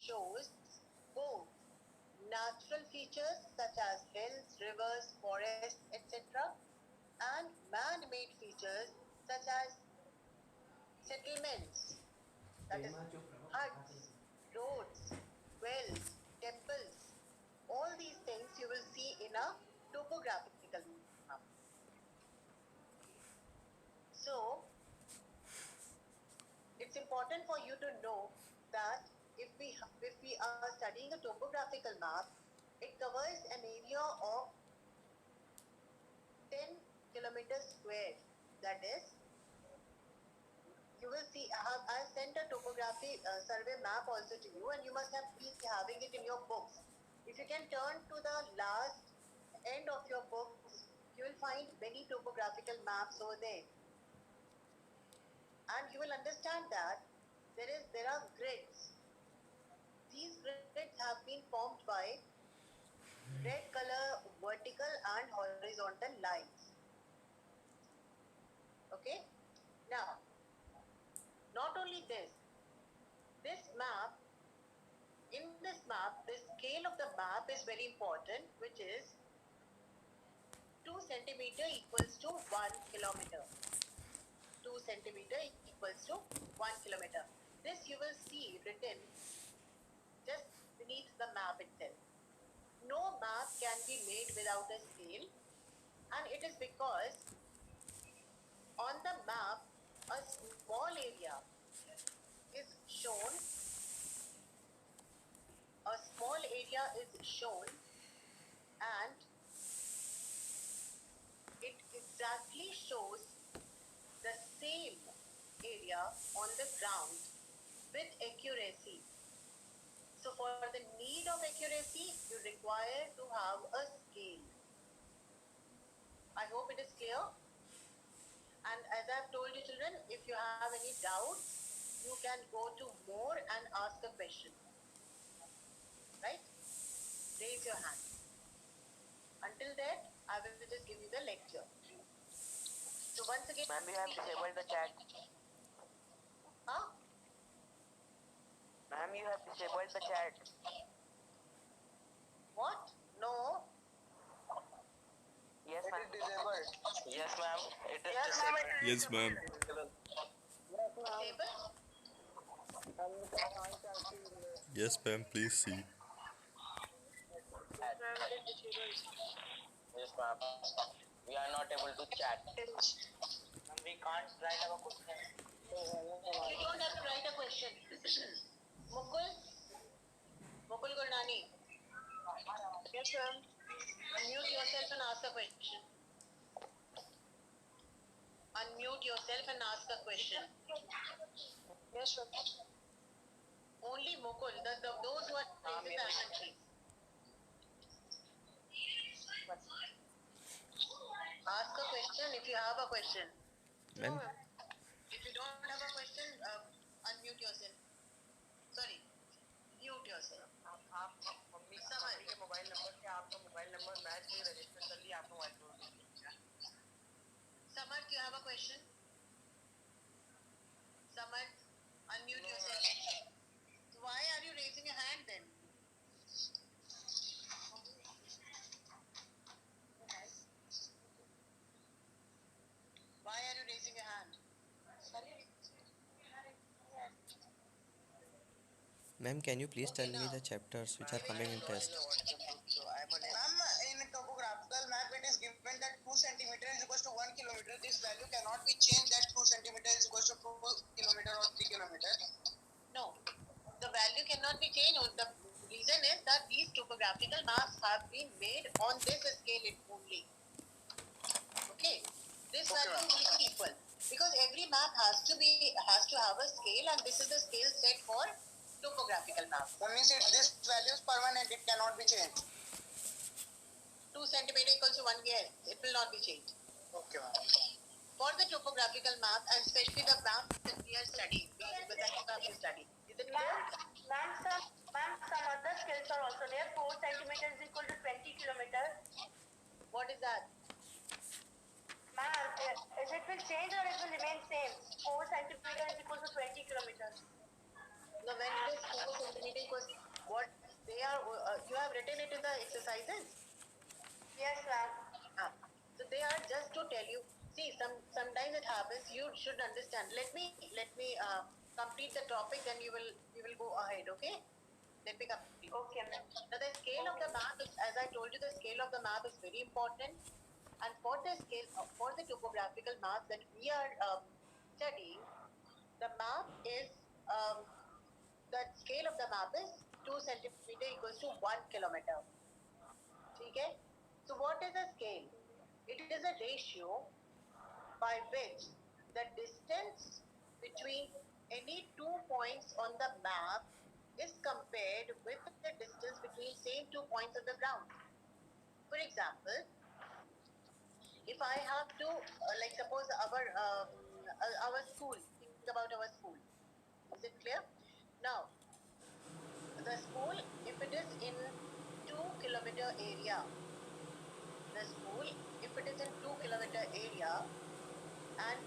shows both natural features such as hills, rivers, forests, etc., and man-made features such as settlements, that is huts, roads, wells, temples. All these things you will see in a topographical map. So, it's important for you to know that if we are studying a topographical map, it covers an area of 10 kilometers square. That is, you will see I sent a topography survey map also to you, and you must have been having it in your books. If you can turn to the last end of your books, you will find many topographical maps over there, and you will understand that there are grids. These grids have been formed by red color vertical and horizontal lines. Okay? Now, not only this, this map, in this map, the scale of the map is very important, which is 2 centimeter equals to 1 kilometer. 2 centimeter equals to 1 kilometer. This you will see written just beneath the map itself. No map can be made without a scale, and it is because on the map a small area is shown, and it exactly shows the same area on the ground with accuracy. So for the need of accuracy, you require to have a scale. I hope it is clear. And as I've told you children, if you have any doubts, you can go to more and ask a question. Right? Raise your hand. Until that, I will just give you the lecture. So once again, Ma'am, you have disabled the chat. Huh? Ma'am, you have disabled the chat. What? No. Yes, ma'am. It is disabled. Yes, ma'am. It is Yes, ma'am. disabled. Yes, ma'am. Table? Yes, ma'am. Please see. Yes, ma'am. We are not able to chat. Ma'am, we can't write our question. You don't have to write a question. Mukul? Mukul Gurnani? Yes, ma'am. Unmute yourself and ask a question. Unmute yourself and ask a question. Yes, ma'am. Only Mukul. Those who are raising their hand, please. Ask a question if you have a question. Ma'am. If you don't have a question, unmute yourself. Sorry, mute yourself. आप mummy के mobile number से आपका mobile number match नहीं register कर लिया आपका mobile number Samar, do you have a question? Samar, unmute yourself. Why are you raising your hand then? Why are you raising your hand? Ma'am, can you please tell me the chapters which are coming in test? Ma'am, in topographical map, it is given that 2 centimeter is equals to 1 kilometer. This value cannot be changed. That 2 centimeter is equals to 2 kilometer or 3 kilometer. No, the value cannot be changed. The reason is that these topographical maps have been made on this scale only. Okay, this value will be equal because every map has to have a scale, and this is the scale set for topographical map. That means this value is permanent. It cannot be changed. 2 centimeter equals to 1 yes. It will not be changed. Okay, ma'am. For the topographical map, and especially the map that we are studying, the map we study. Is it clear? Ma'am, some other skills are also there. 4 centimeters is equal to 20 kilometers. What is that? Ma'am, is it will change or it will remain same? 4 centimeters is equal to 20 kilometers. No, when it is 4 centimeter equals written it in the exercises? Yes, ma'am. So they are just to tell you. See, sometimes it happens. You should understand. Let me complete the topic, then we will go ahead. Okay? Let me complete. Okay, ma'am. Now the scale of the map is, as I told you, the scale of the map is very important. And for the scale, for the topographical map that we are studying, the map is the scale of the map is 2 centimeter equals to 1 kilometer. Okay? So what is a scale? It is a ratio by which the distance between any 2 points on the map is compared with the distance between same 2 points on the ground. For example, if I have to, like suppose our school, think about our school. Is it clear? Now, the school, if it is in 2 kilometer area, the school, if it is in 2 kilometer area, and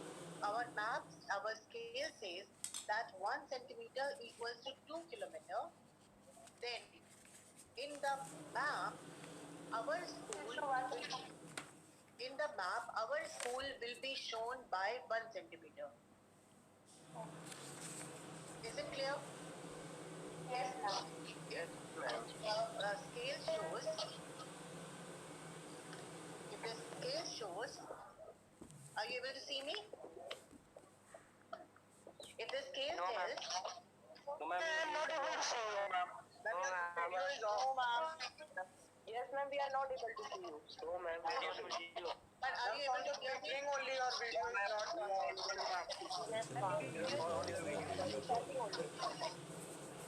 our maps, our scale says that 1 centimeter equals to 2 kilometer, then in the map, our school will be shown by 1 centimeter. Is it clear? Yes, ma'am. Scale shows. If the scale shows, are you able to see me? If the scale No, ma'am. tells, No, ma'am. I'm not able to see you, ma'am. No, ma'am. Video is off. Yes, ma'am. We are not able to see you. No, ma'am. Video is video. but are you able to hear me? Speaking only, your video is not on. Yes, ma'am.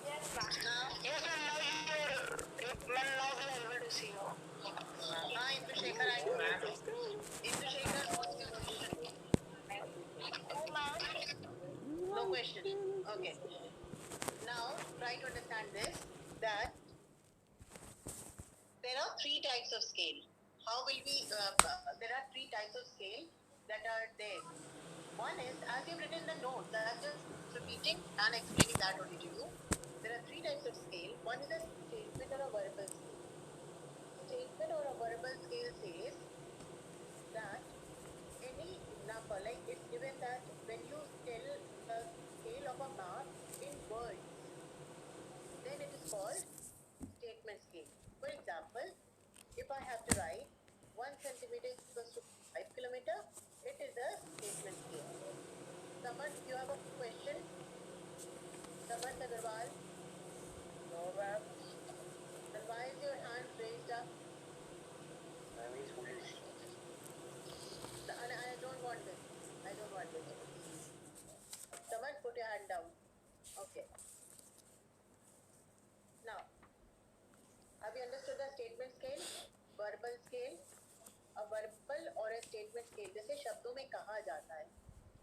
Yes, ma'am. Now, Yes, ma'am, now you are, ma'am, now we are able to see you. Indushekar, I know. Indushekar, what's your question? No question. Okay. Now, try to understand this, that there are 3 types of scale. How will we, there are 3 types of scale that are there. One is, as you've written in the notes, I'm just repeating and explaining that only to you. There are 3 types of scale. One is a statement or a verbal scale. Statement or a verbal scale says that any number, like it's given that when you tell the scale of a map in words, then it is called statement scale. For example, if I have to write 1 centimeter equals to 5 kilometer, it is a statement scale. Samarth, you have a question? Samarth Agarwal? No, ma'am. Then why is your hand raised up? Ma'am is foolish. And I don't want this. I don't want this. Samarth, put your hand down. Okay. Now, have you understood the statement scale? Verbal scale? A verbal or a statement scale, जैसे शब्दों में कहा जाता है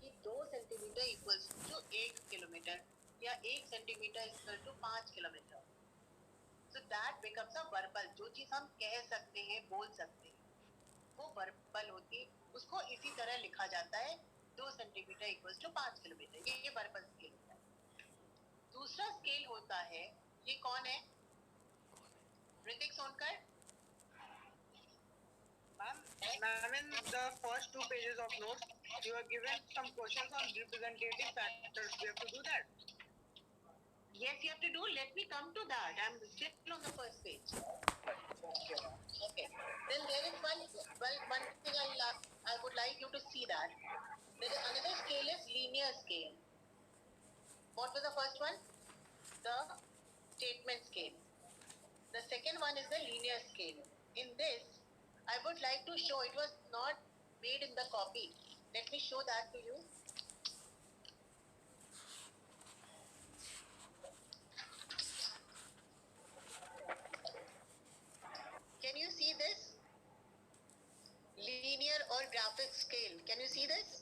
कि 2 centimetre equals to 1 kilometre या 1 centimetre equal to 5 kilometre. So that becomes a verbal. जो चीज हम कह सकते हैं, बोल सकते हैं, वो verbal होती है. उसको इसी तरह लिखा जाता है 2 सेंटीमीटर इक्वल्स टू 5 किलोमीटर. ये verbal स्केल होता है. दूसरा स्केल होता है, ये कौन है? Hrithik Sonkar. Ma'am, in the first 2 pages of notes, you are given some questions on representative factors. We have to do that. Yes, you have to do. Let me come to that. I'm still on the first page. Okay. Then there is one thing I would like you to see that. There is another scale is linear scale. What was the first one? The statement scale. The second one is the linear scale. In this, I would like to show, it was not made in the copy. Let me show that to you. Can you see this? Linear or graphic scale. Can you see this?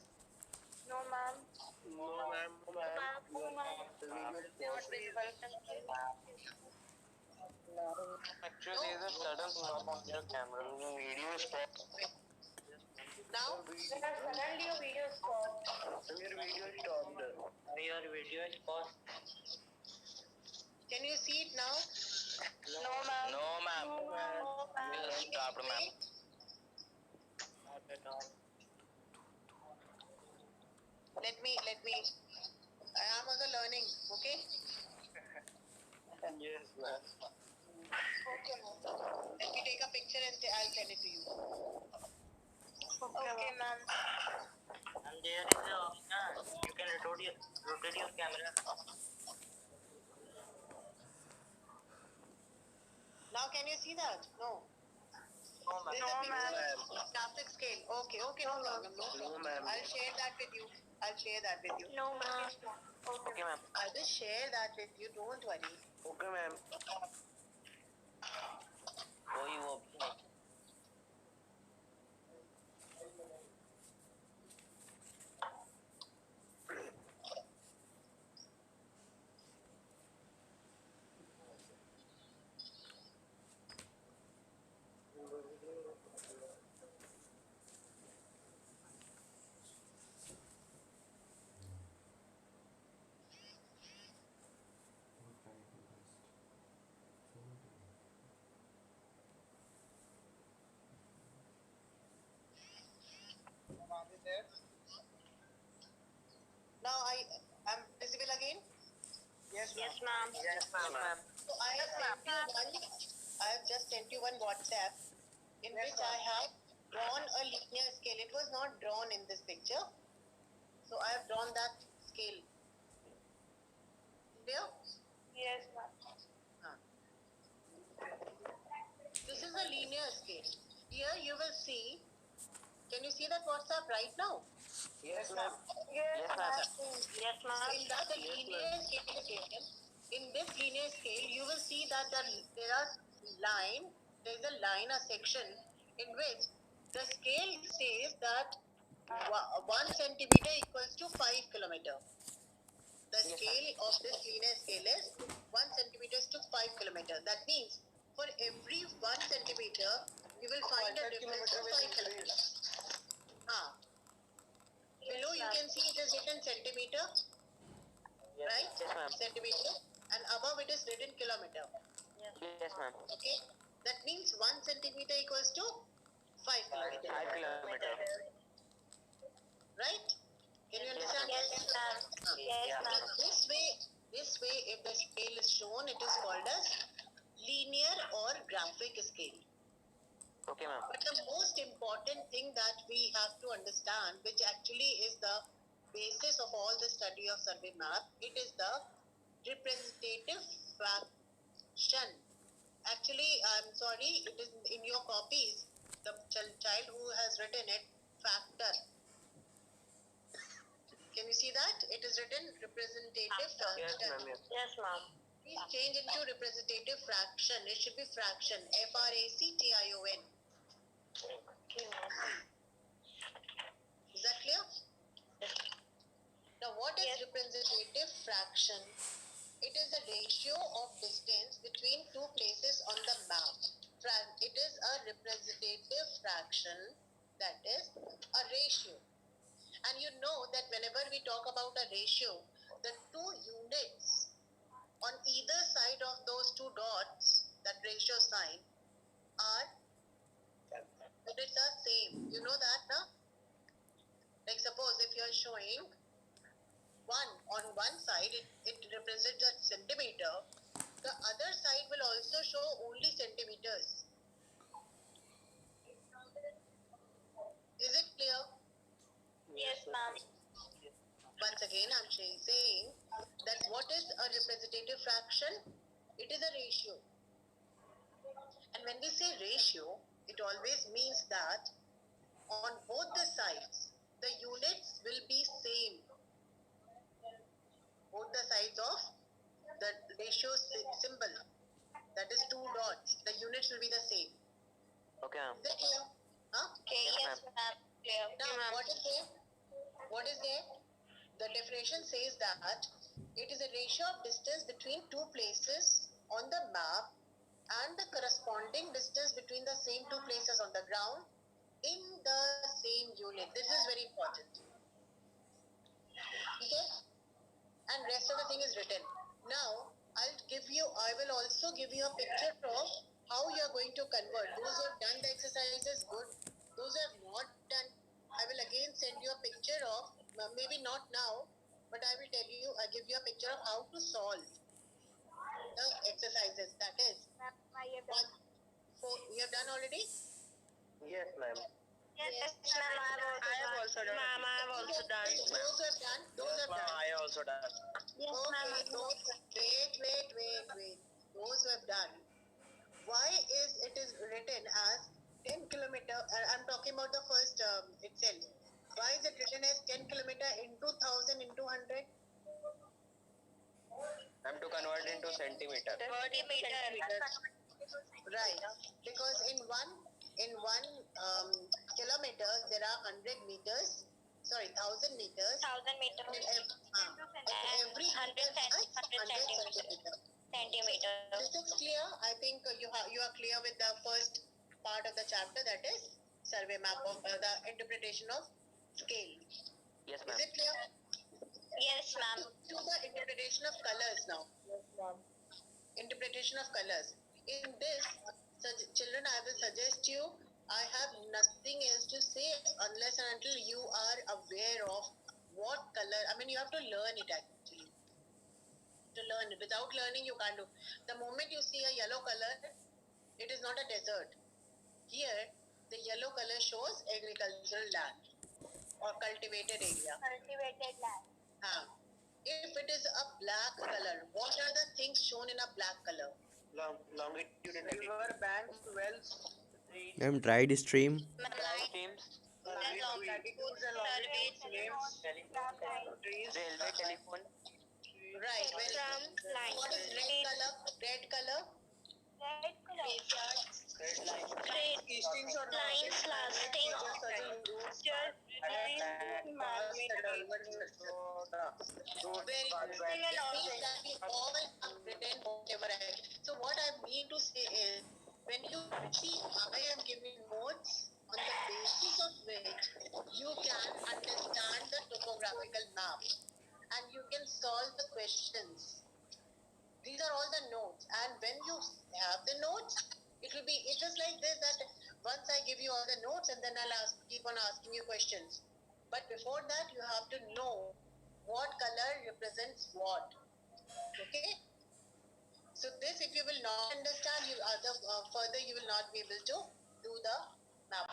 No, ma'am. No, ma'am. No, ma'am. No, ma'am. The video is Not visible. Actually, there's a sudden stop on your camera. The video is stopped. Now, Suddenly your video stopped. Your video is stopped. Your video is paused. can you see it now? No, ma'am. No, ma'am. No, ma'am. You stopped, ma'am. Not at all. Let me. I am also learning. Okay. Yes, ma'am. Okay, ma'am. Let me take a picture and I'll send it to you. Okay, ma'am. And there is a option. You can rotate your camera. Now, can you see that? No. No, ma'am. There's No, a picture ma'am. of graphic scale. Okay, no problem. No problem. ma'am. I'll share that with you. No, ma'am. Okay, ma'am. I'll just share that with you. Don't worry. Okay, ma'am. कोई वो भी नहीं. Now I'm visible again. Yes, Yes, ma'am. Yes, ma'am. So I have just sent you one WhatsApp in which I have drawn a linear scale. It was not drawn in this picture. So I have drawn that scale. Clear? Yes, ma'am. This is a linear scale. Here you will see. Can you see that WhatsApp right now? Yes, ma'am. Yes, ma'am. ma'am. Yes, So ma'am. in that linear scale, in this linear scale, you will see that there is a line, a section in which the scale says that 1 centimeter equals to 5 kilometer. The scale of this linear scale is 1 centimeter to 5 kilometer. That means for every 1 centimeter, you will find a difference of 5 kilometers. Below you can see it is written centimeter, right? Yes, ma'am. Centimeter, and above it is written kilometer. Yes, ma'am. Okay, that means 1 centimeter equals to 5 kilometer, 5 kilometer. right? Can you understand? Yes, ma'am. Yes, Now, ma'am. this way, if the scale is shown, it is called as linear or graphic scale. Okay, ma'am. But the most important thing that we have to understand, which actually is the basis of all the study of survey map, it is the representative fraction. Actually, I'm sorry, it is in your copies, the child who has written it, factor. Can you see that? It is written representative Yes, fraction. ma'am. Yes. Yes, ma'am. Please change into representative fraction. It should be fraction. FRACTION. Okay, ma'am. Is that clear? Now, what is Yes. representative fraction? It is the ratio of distance between two places on the map. It is a representative fraction, that is a ratio. And you know that whenever we talk about a ratio, the two units on either side of those two dots, that ratio sign, are units are same. You know that, no? Like suppose if you are showing 1 on one side, it represents a centimeter. The other side will also show only centimeters. Is it clear? Yes, ma'am. Once again, I'm saying that what is a representative fraction? It is a ratio. And when we say ratio, it always means that on both the sides, the units will be same. Both the sides of the ratio symbol, that is two dots, the units will be the same. Okay, ma'am. Is it clear? Huh? Okay, yes, ma'am. Clear. Now, Okay, ma'am. what is there? What is there? The definition says that it is a ratio of distance between two places on the map and the corresponding distance between the same two places on the ground in the same unit. This is very important. Okay? And rest of the thing is written. Now, I will also give you a picture of how you are going to convert. Those who have done the exercises, good. Those who have not done, I will again send you a picture of, maybe not now, but I will tell you, I give you a picture of how to solve the exercises. That is, one, four, you have done already? Yes, ma'am. Yes, ma'am. I have also done. Ma'am, I have also done. Those who have done, those who have done. I also done. Yes, ma'am. Okay, wait. Those who have done. Why is it is written as 10 kilometer? I'm talking about the first itself. Why is it written as 10 kilometer into 1000 into 100? I'm to convert into centimeter. Right, because in one kilometer there are 100 meters. Sorry, 1000 meters. 1000 meters. Every 100 meter has 100 centimeters. centimeters. This is clear. I think you are clear with the first part of the chapter, that is survey map of the interpretation of scale. Yes, Is ma'am. it clear? Yes, ma'am. To the interpretation of colors now. Interpretation of colors. In this, children, I will suggest you, I have nothing else to say unless and until you are aware of what color. I mean, you have to learn it actually. To learn it. Without learning, you can't do. The moment you see a yellow color, it is not a desert. Here, the yellow color shows agricultural land or cultivated area. Cultivated land. If it is a black color, what are the things shown in a black color? Longitude and River banks, wells, Ma'am, dried stream. teams, latitudes and longitudes, names, trees, railway, telephone, Right. Very From good. line. What is red color? Red color. Red color. red line, Straight eastings or lines lasting. Very good. Means that we all have written whatever I. So what I mean to say is, when you see, I am giving notes on the basis of which you can understand the topographical map and you can solve the questions. These are all the notes, and when you have the notes, it will be, it is like this, that once I give you all the notes and then I'll keep on asking you questions. But before that, you have to know what color represents what. Okay? So this, if you will not understand, further you will not be able to do the map.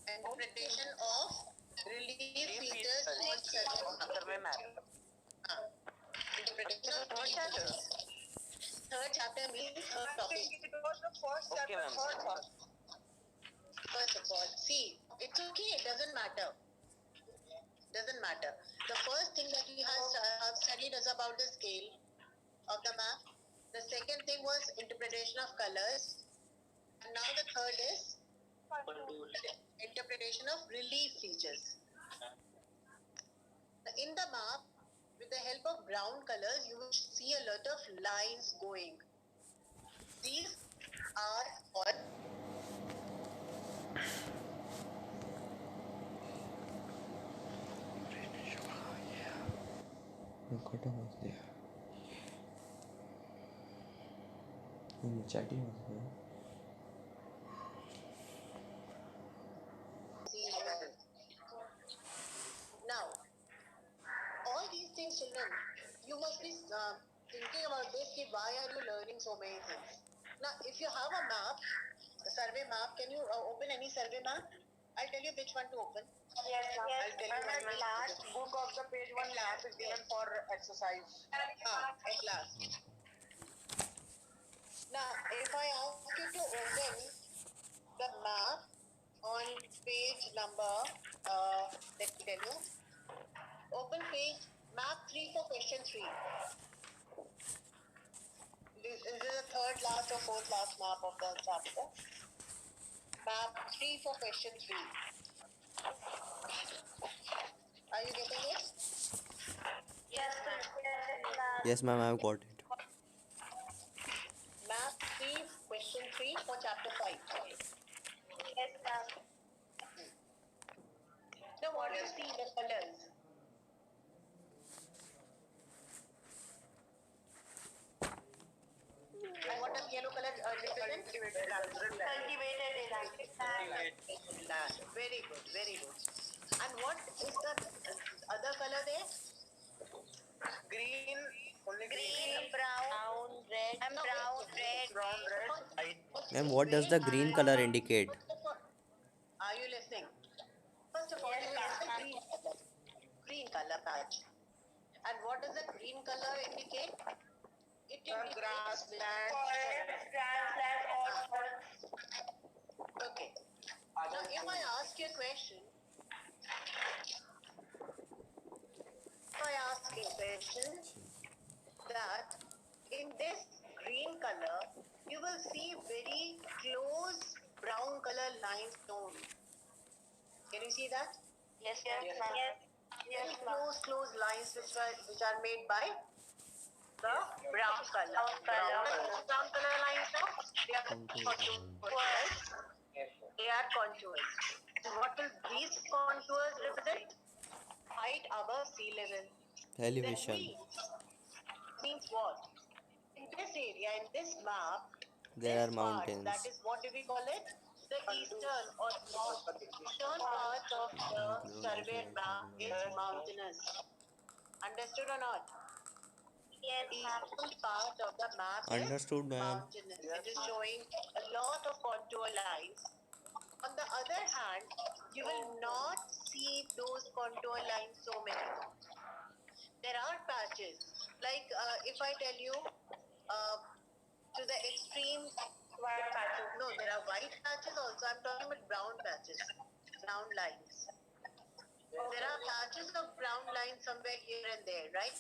Interpretation of relief features on survey map. Interpretation of relief features. Third chapter means third topic. It was the first Okay, chapter, ma'am. third one. First of all, see, it's okay, it doesn't matter. Doesn't matter. The first thing that we have studied is about the scale of the map. The second thing was interpretation of colors. And now the third is interpretation of relief features. In the map, with the help of brown colors, you will see a lot of lines going. These are all Dakota was there. Chatty was there. now. All these things, children, you must be thinking about this. Why are you learning so many things? Now, if you have a map, a survey map, can you open any survey map? I'll tell you which one to open. Yes, I'll tell you And one at last book of the page one map is given for exercise. at last. Now, if I ask you to open the map on page number, let me tell you, open page map 3 for question 3. This is the third last or fourth last map of the chapter. Map 3 for question 3. Are you getting it? Yes, ma'am. Yes, ma'am, I've got it. Map 3 question 3 3 or chapter 5? Yes, ma'am. Now what do you see the colors? And what does yellow color represent? Cultivated electric land. Land. Very good, very good. And what is the other color there? Green, only Green, brown, red. And brown, red. brown, red. Ma'am, what does the green color indicate? Are you listening? First of all, Yes, you ma'am. have the green color patch. And what does the green color indicate? It indicates Grassland. Forest, grassland, or forest. Okay. Now, if I ask you a question, that in this green color, you will see very close brown color lines shown. Can you see that? Yes, ma'am. Yes, Very ma'am. close lines which are made by the brown color. Brown color lines now, they are contours. They are contours. And what will these contours represent? Height above sea level. Elevation. That means what? In this area, in this map, There this are part, mountains. that is, what do we call it? The eastern or northern part of the surveyed map is mountainous. Understood or not? Yes, ma'am. Eastern part of the map Understood, is ma'am. mountainous. It is showing a lot of contour lines. On the other hand, you will not see those contour lines so many. There are patches. Like if I tell you to the extreme White patches. no, there are white patches also. I'm talking about brown patches, brown lines. There are patches of brown lines somewhere here and there, right?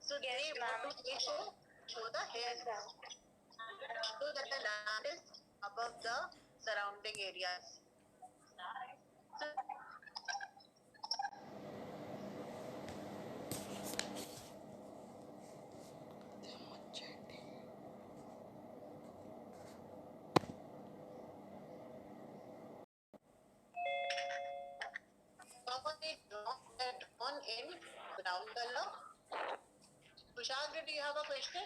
So Yes, they ma'am. want to show the hills, so that the land is above the surrounding areas. So, normally drawn in brown color. Kushagra, do you have a question?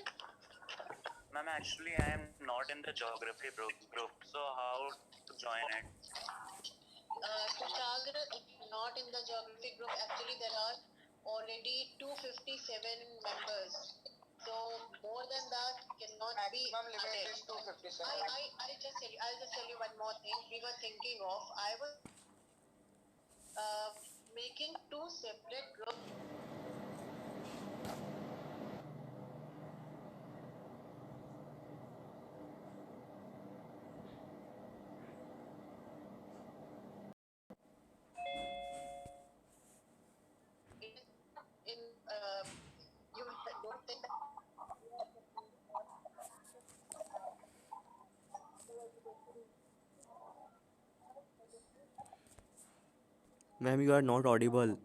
Ma'am, actually, I am not in the geography group, so how to join it? Kushagra, if you're not in the geography group, actually there are already 257 members. So more than that cannot be Maximum limit added. is 257. I'll just tell you one more thing. We were thinking of, I was making two separate groups. In you don't think that Ma'am, you are not audible.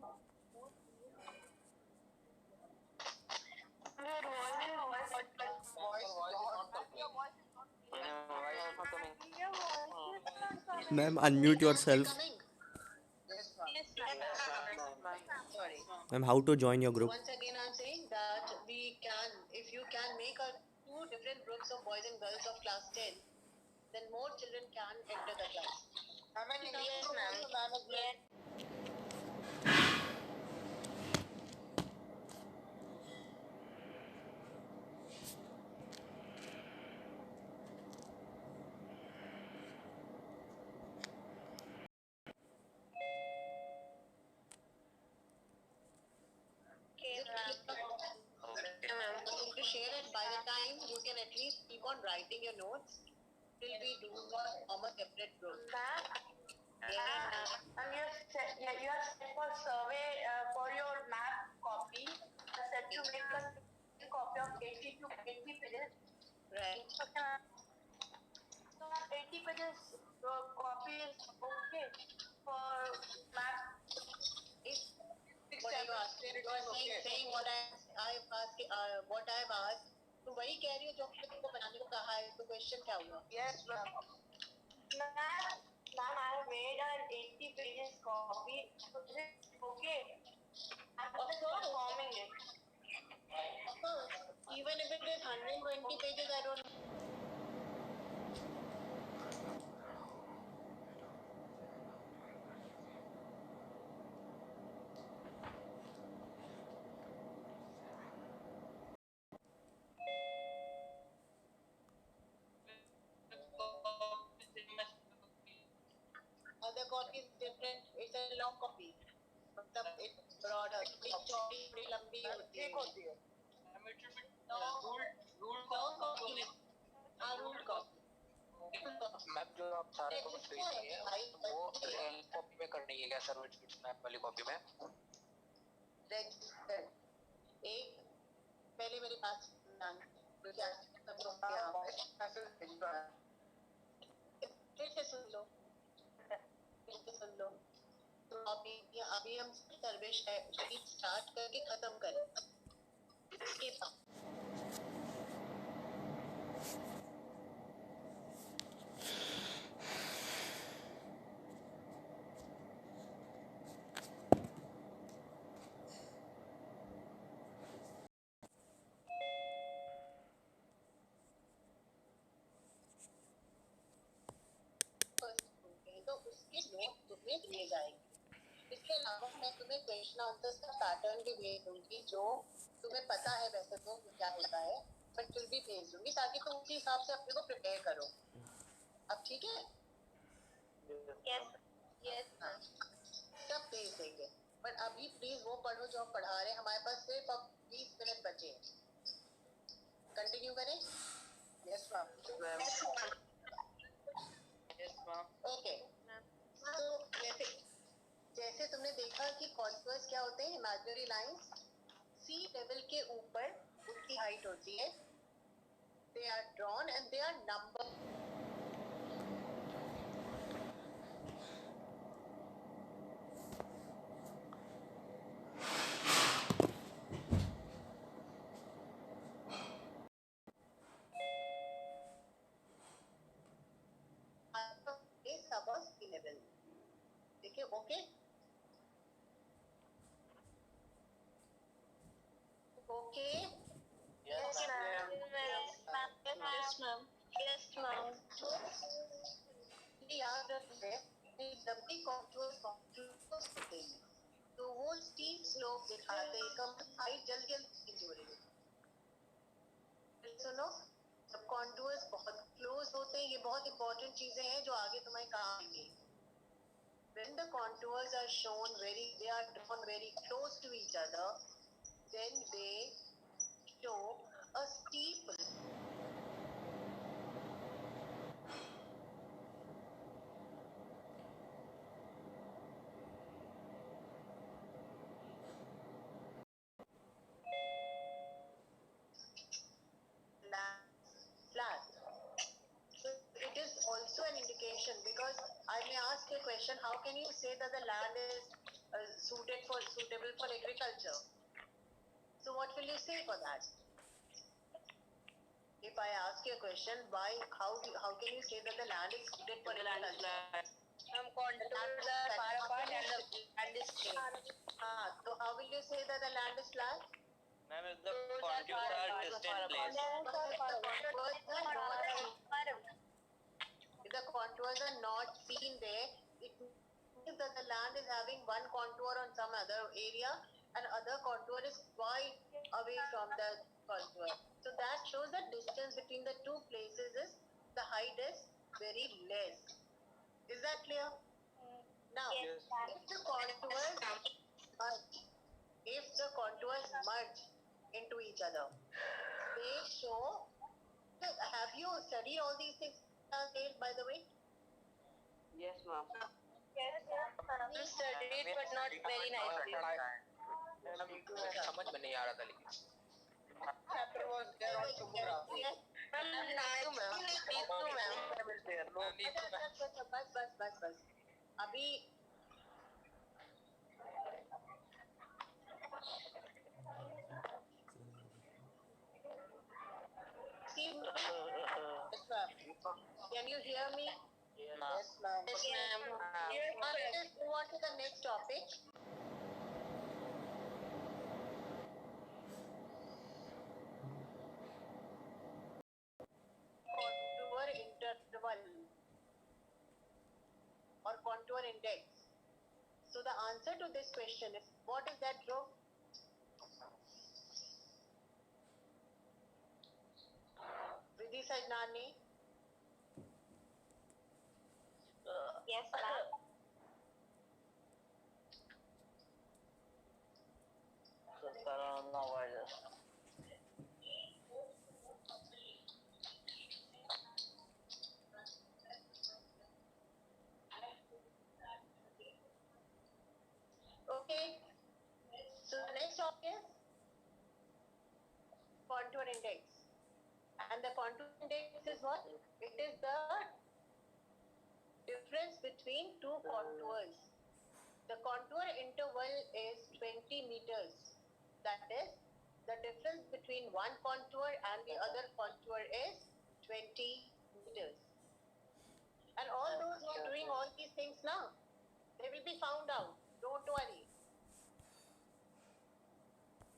Ma'am, unmute yourself. coming. Sorry. Ma'am, how to join your group? Once again, I'm saying that we can, if you can make two different groups of boys and girls of class 10, then more children can enter the class. Ma'am, in English Yes, group ma'am. also ma'am is Yes. Okay, ma'am. To share it by the time you can at least keep on writing your notes till we do form a separate group. Ma'am, and you are set for survey for your map copy. You are set to make a copy of 80 to 80 pages. Right. Okay, ma'am. So 80 pages copy is okay for map. What are you asking? You are saying what I've asked to तो वही कह रही हो जो हमने तुमको बनाने को कहा है, तो क्वेश्चन क्या हुआ? Yes, ma'am. Ma'am, I have made an 80 pages copy. Is it okay? I'm just performing it. Of course, even if it is 120 pages, I don't. Other copy is different. It's a long copy. मतलब it's broader. थोड़ी चौड़ी, थोड़ी लंबी होती है. Long copy. हाँ, ruled copy. Ma'am जो आप सारा नोट्स भेज रही है वो कॉपी में करनी है क्या सर, मैम वाली कॉपी में? Register. एक पहले मेरे पास क्या सब लोग फिर से सुन लो. तो अभी हम सर्वे शीट स्टार्ट करके खत्म करें. इसके बाद तो उसके नोट तुम्हें दिए जाएंगे. इसके अलावा मैं तुम्हें क्वेश्चन आंसर्स का पैटर्न भी भेज दूंगी जो तुम्हें पता है वैसे तो क्या होता है, बट फिर भी भेज दूंगी ताकि तुम उसी हिसाब से अपने को प्रिपेयर करो. अब ठीक है? Yes. सब भेज देंगे, पर अभी प्लीज वो पढ़ो जो हम पढ़ा रहे हैं. हमारे पास सिर्फ अब 20 मिनट बचे हैं. कंटिन्यू करें? Yes, ma'am. ओके. तो जैसे तुमने देखा कि कॉन्टूर्स क्या होते हैं, इमेजिनरी लाइंस सी लेवल के ऊपर उनकी हाइट होती है. They are drawn and they are number. देखिए. Okay okay. Yes, ma'am. Yes, ma'am. याद रखिए जब भी कॉन्टूर्स होते हैं तो वो स्टीप स्लोप दिखाते हैं, कम हाइट जल्दी जल्दी चेंज हो रही है. सुनो, जब कॉन्टूर्स बहुत क्लोज होते हैं, ये बहुत इंपॉर्टेंट चीजें हैं जो आगे तुम्हें काम आएंगी. When the contours are shown they are drawn very close to each other, then they show a steep flat. So it is also an indication, because I may ask you a question, how can you say that the land is suitable for agriculture? So what will you say for that? If I ask you a question, how can you say that the land is suited for agriculture? Contours are far apart and the land is straight. So how will you say that the land is flat? Ma'am, if the contours are distant placed. If the contours are not seen there, it means that the land is having one contour on some other area and other contour is quite away from the contour. So that shows the distance between the two places is the height is very less. Is that clear? Now, Yes, if the contours merge into each other, they show. Have you studied all these things, by the way? Yes, ma'am. Yes, we studied but not very nicely. समझ में नहीं आ रहा था लेकिन. Chapter was there on topography. बस. अभी Can you hear me? Yes, ma'am. Yes, ma'am. Let's move on to the next topic. Contour interval or contour index. So the answer to this question is, what is that, Dhruv? Vidhi Sajnani? Yes, ma'am. Okay. So the next topic is contour index. And the contour index is what? It is the difference between two contours. The contour interval is 20 meters. That is, the difference between one contour and the other contour is 20 meters. And all those who are doing all these things now, they will be found out. Don't worry.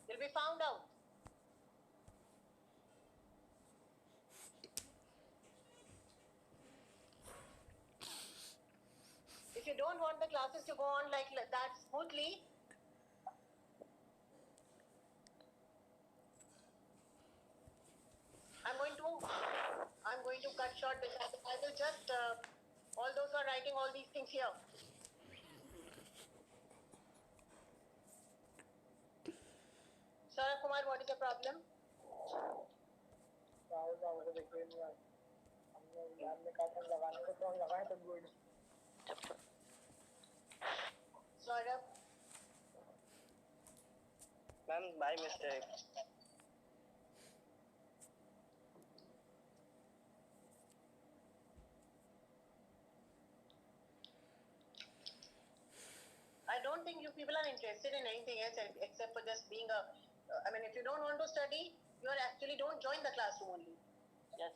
They'll be found out. If you don't want the classes to go on like that smoothly, I'm going to cut short this. I will just, all those who are writing all these things here. Saurabh Kumar, what is the problem? Saurabh, Ma'am, by mistake. I don't think you people are interested in anything else except for just being a. I mean, if you don't want to study, you are actually don't join the classroom only. Yes.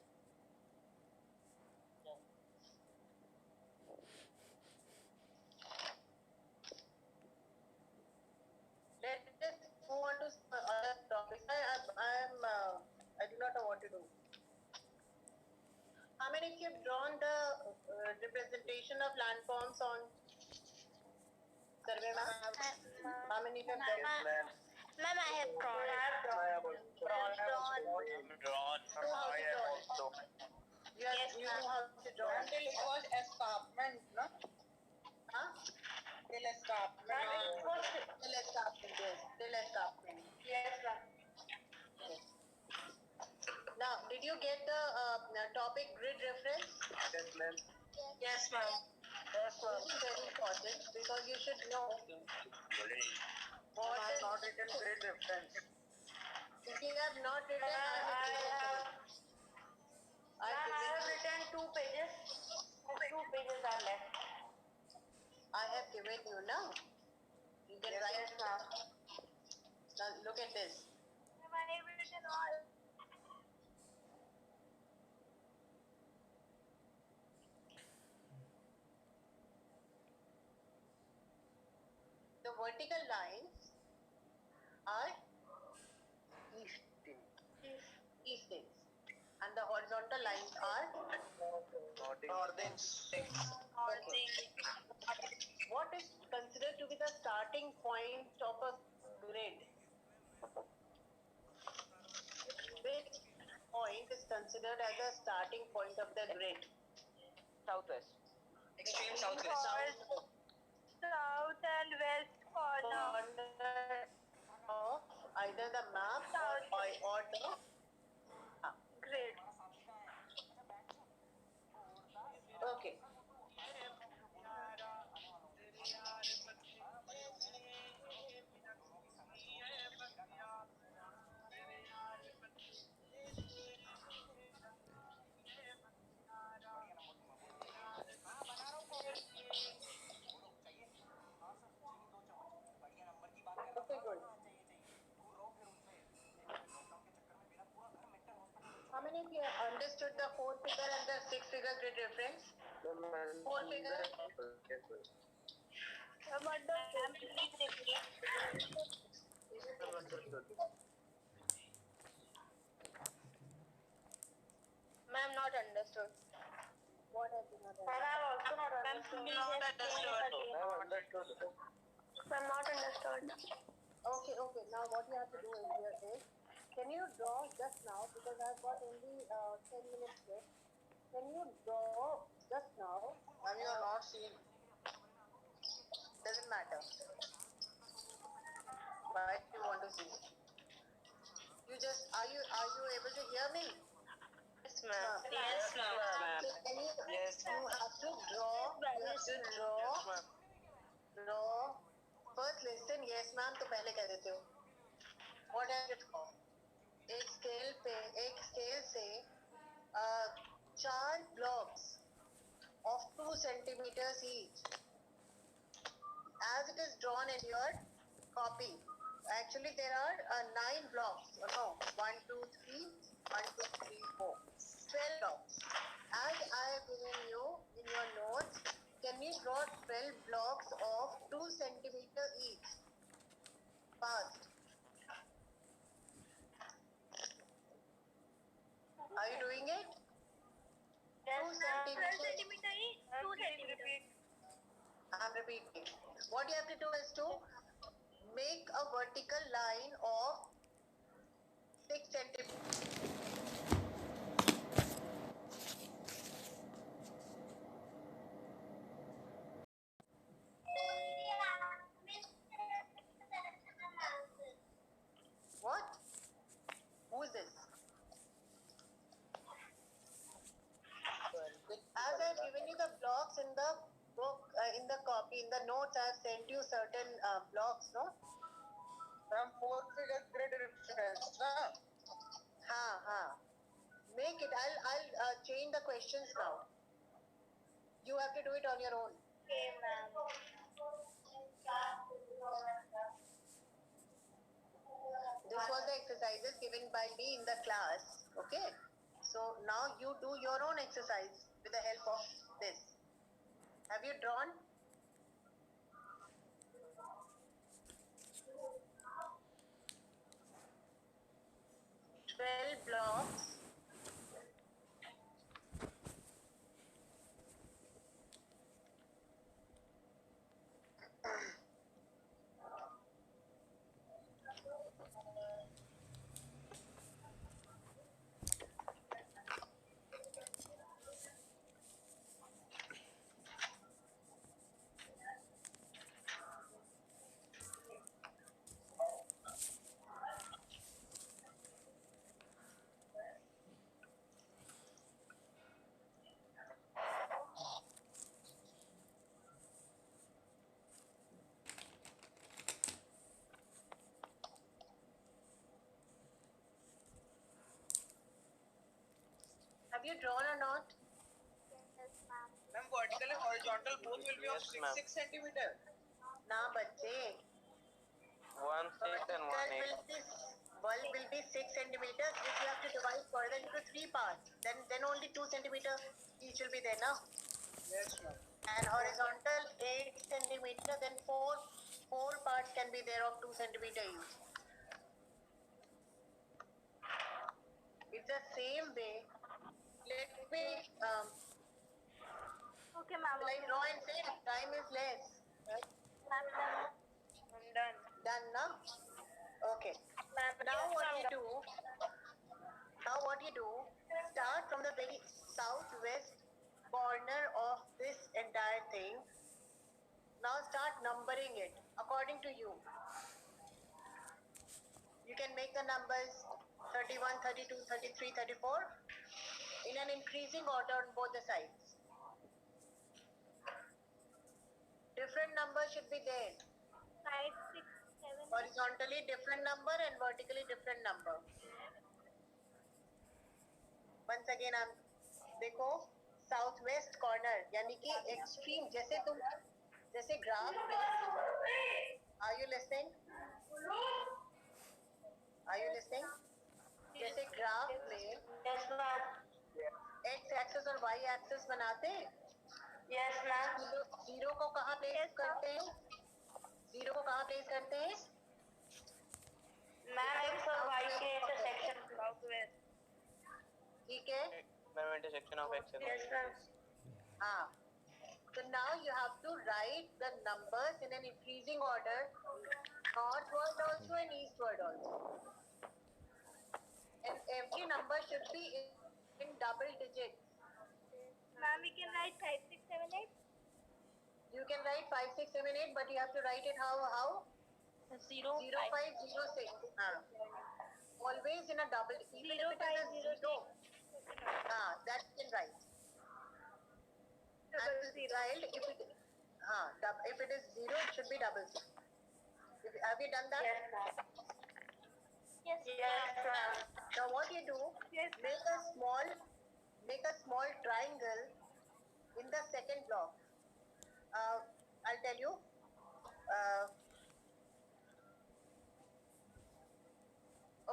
Let us move on to other topics. I do not know what to do. How many of you have drawn the representation of landforms on survey map? How many of you have drawn? Ma'am, I have drawn. I'm drawn. I am also. You know how to draw. Until it was escarpment, no? Huh? Till escarpment. Till escarpment, yes. Till escarpment. Yes, ma'am. Now, did you get the topic grid reference? Yes, ma'am. Yes, ma'am. This is very important because you should know what is Not written grade reference. If you have not written, I have written 2 pages. 2 pages are left. I have given you now. You can write. Yes, ma'am. Now look at this. Ma'am, I have written all. The vertical lines are eastings, and the horizontal lines are Northings. what is considered to be the starting point of a grid. Which point is considered as a starting point of the grid? Southwest. Extreme southwest. South and west corner. Corner of either the map or the Grid. okay. Okay, good. How many of you understood the 4-figure and the 6-figure grid reference? 4-figure? Ma'am, not understood. What have you not Ma'am, I have also not understood. Not understood. Ma'am, not understood. Okay. Now what you have to do here is, can you draw just now, because I've got only 10 minutes left. Can you draw just now? Ma'am, you are not seen. Doesn't matter. Why do you want to see? You just are you able to hear me? Yes, ma'am. Yes, ma'am. So can you? Yes. You have to draw. You have to draw. Draw. First listen. Yes, ma'am. तो पहले कह देते हो. What have you drawn? एक scale से 4 blocks of 2 centimeters each, as it is drawn in your copy. Actually, there are 9 blocks. No, 1, 2, 3, 1, 2, 3, 4. 12 blocks. As I have given you in your notes, can you draw 12 blocks of 2 centimeters each? Fast. Are you doing it? Yes, 2 centimeters. 12 centimeter each. 2 centimeter. I'm repeating. What you have to do is to make a vertical line of 6 centimeters. What? Who is this? As I've given you the blocks in the book, in the copy, in the notes, I've sent you certain blocks, no? Ma'am, 4-figure grid reference, na? Make it. I'll change the questions now. You have to do it on your own. Okay, ma'am. This was the exercises given by me in the class. Okay. So now you do your own exercise with the help of this. Have you drawn? Blocks. Have you drawn or not? Ma'am, vertical and horizontal both will be of Yes, ma'am. 6 centimeter. Nah, bache. 1 6 and 1 8. Bulb will be 6 centimeters, which you have to divide further into 3 parts. Then only 2 centimeters each will be there now. Yes, ma'am. And horizontal 8 centimeter, then four parts can be there of 2 centimeter each. It's the same way. Let me Okay, ma'am. will I draw and say time is less. Right? Ma'am, I'm done. Done now? Okay. Ma'am, Now yes, what ma'am. you do? Start from the very southwest corner of this entire thing. Now start numbering it according to you. You can make the numbers 31, 32, 33, 34 in an increasing order on both the sides. Different numbers should be there. 5, 6, 7. Horizontally different number and vertically different number. Once again देखो southwest corner यानी कि extreme जैसे graph में are you listening? जैसे graph में Yes, ma'am. X axis और Y axis बनाते हैं। Yes, ma'am. जीरो को कहाँ प्लेस करते हैं? जीरो को कहाँ प्लेस करते हैं? Ma'am, X और Y के intersection southwest. ठीक है। Ma'am intersection of x Yes, ma'am. हाँ. So now you have to write the numbers in an increasing order, northward also and eastward also. And every number should be in double digits. Ma'am, we can write 5, 6, 7, 8. You can write 5, 6, 7, 8, but you have to write it how? 0, 0, 5, 0, 6. Always in a double. Even 0, if it is 5, a 0, 0. That you can write. And the child, if it is 0, it should be double 6. Have you done that? Yes, ma'am. Yes, Yes, ma'am. Now what you do, Yes. make a small triangle in the second block. I'll tell you.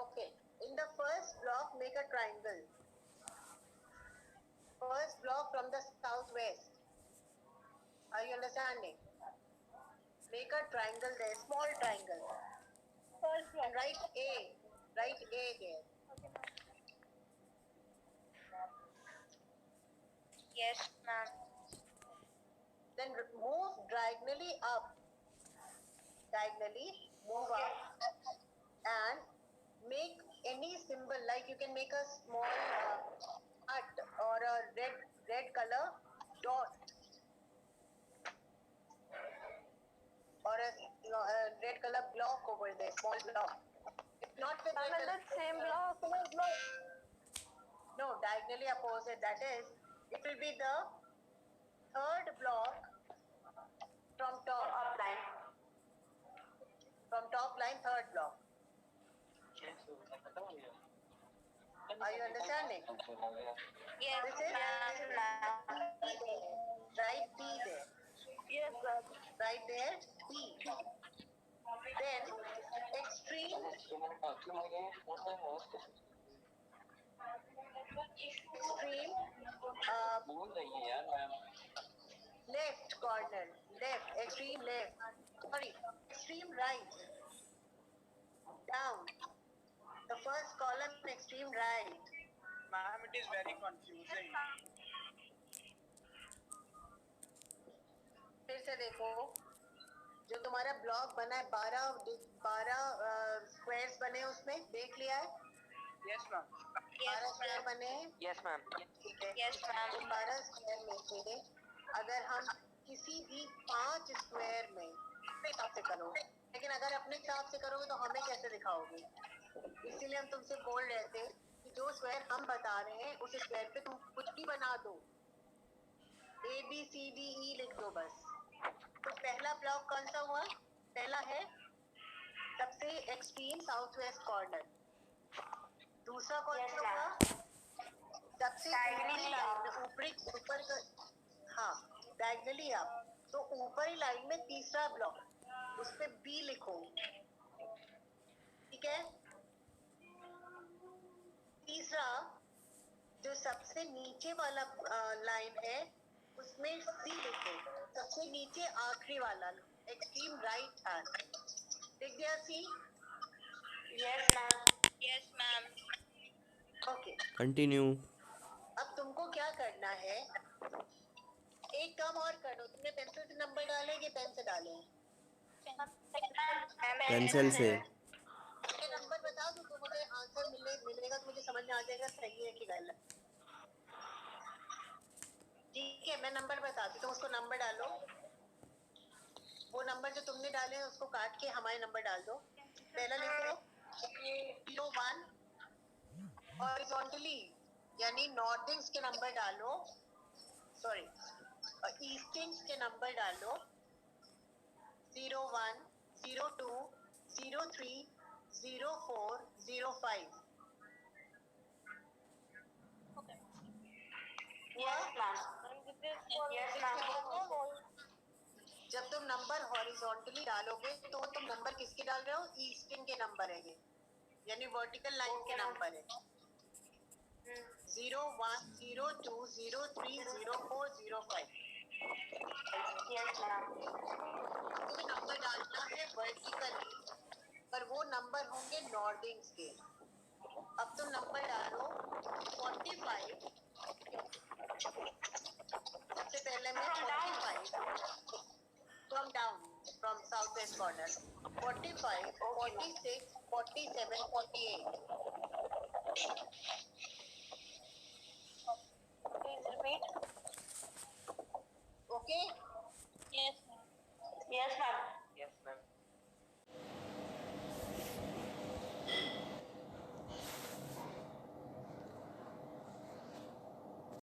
Okay, in the first block, make a triangle. First block from the southwest. Are you understanding? Make a triangle there, small triangle. First And one. write A. Write A there. Okay, ma'am. Yes, ma'am. Then move diagonally up. Diagonally, move up. And make any symbol, like you can make a small heart or a red color dot. Or a red color block over there, small block. If not with Ma'am, in that same block. No, diagonally opposite. That is, it will be the third block from top. Upline. From top line, third block. Are you understanding? Yes, This is Yes, ma'am. write B there. yes, ma'am. Right there, B. Then extreme left corner, extreme left. Sorry, extreme right. Down. The first column, extreme right. Ma'am, it is very confusing. फिर से देखो, जो तुम्हारा block बना है 12 squares बने हैं, उसमें देख लिया है? Yes, ma'am. 12 स्क्वायर बने हैं। यस मैम ठीक है। Yes, ma'am. 12 स्क्वायर में से अगर हम किसी भी 5 स्क्वायर में अपने हिसाब से करो, लेकिन अगर अपने हिसाब से करोगे तो हमें कैसे दिखाओगे? इसीलिए हम तुमसे बोल रहे थे कि जो स्क्वायर हम बता रहे हैं उस स्क्वायर पे तुम कुछ भी बना दो, ABCDE लिख दो बस। तो पहला ब्लॉक कौन सा हुआ? पहला है सबसे एक्सट्रीम साउथ वेस्ट कॉर्नर। दूसरा कौन Yes, सा हुआ? सबसे Diagonally ऊपर का, हाँ, डायगनली आप। तो ऊपरी लाइन में तीसरा ब्लॉक, उस पे B लिखो, ठीक है? तीसरा जो सबसे नीचे वाला लाइन है उसमें C लिखो, सबसे नीचे आखिरी वाला एक्सट्रीम राइट हैंड लिख दिया C। Yes, ma'am. Yes, ma'am. Okay, continue. अब तुमको क्या करना है, एक काम और करो। तुमने पेंसिल से नंबर डाले कि पेन से डाले? पेंसिल से। ये नंबर बता दो तो मुझे आंसर मिलेगा, तो मुझे समझ में आ जाएगा सही है कि गलत। ठीक है, मैं नंबर बताती हूँ, तुम उसको नंबर डालो। वो नंबर जो तुमने डाले हैं उसको काट के हमारे नंबर डाल दो। पहला लिखो 01 हॉरिजॉन्टली, यानी नॉर्थिंग्स के नंबर डालो, सॉरी ईस्टिंग्स के नंबर डालो। 01, 02, 03, 04, 05। Yes, ma'am. Yes, ma'am. जब तुम नंबर हॉरिजॉन्टली डालोगे तो तुम नंबर किसके डाल रहे हो? ईस्टिंग के नंबर है ये, यानी वर्टिकल लाइन के नंबर है। 0102 03 04 05. Yes, ma'am. तुम्हें नंबर डालना है वर्टिकली, पर वो नंबर होंगे नॉर्डिंग स्केल. अब तुम नंबर डालो 45. सबसे पहले मैं 45 from down, from southwest corner. 45, 46, 47, 48. Please repeat. Okay? Yes, ma'am. Yes, ma'am.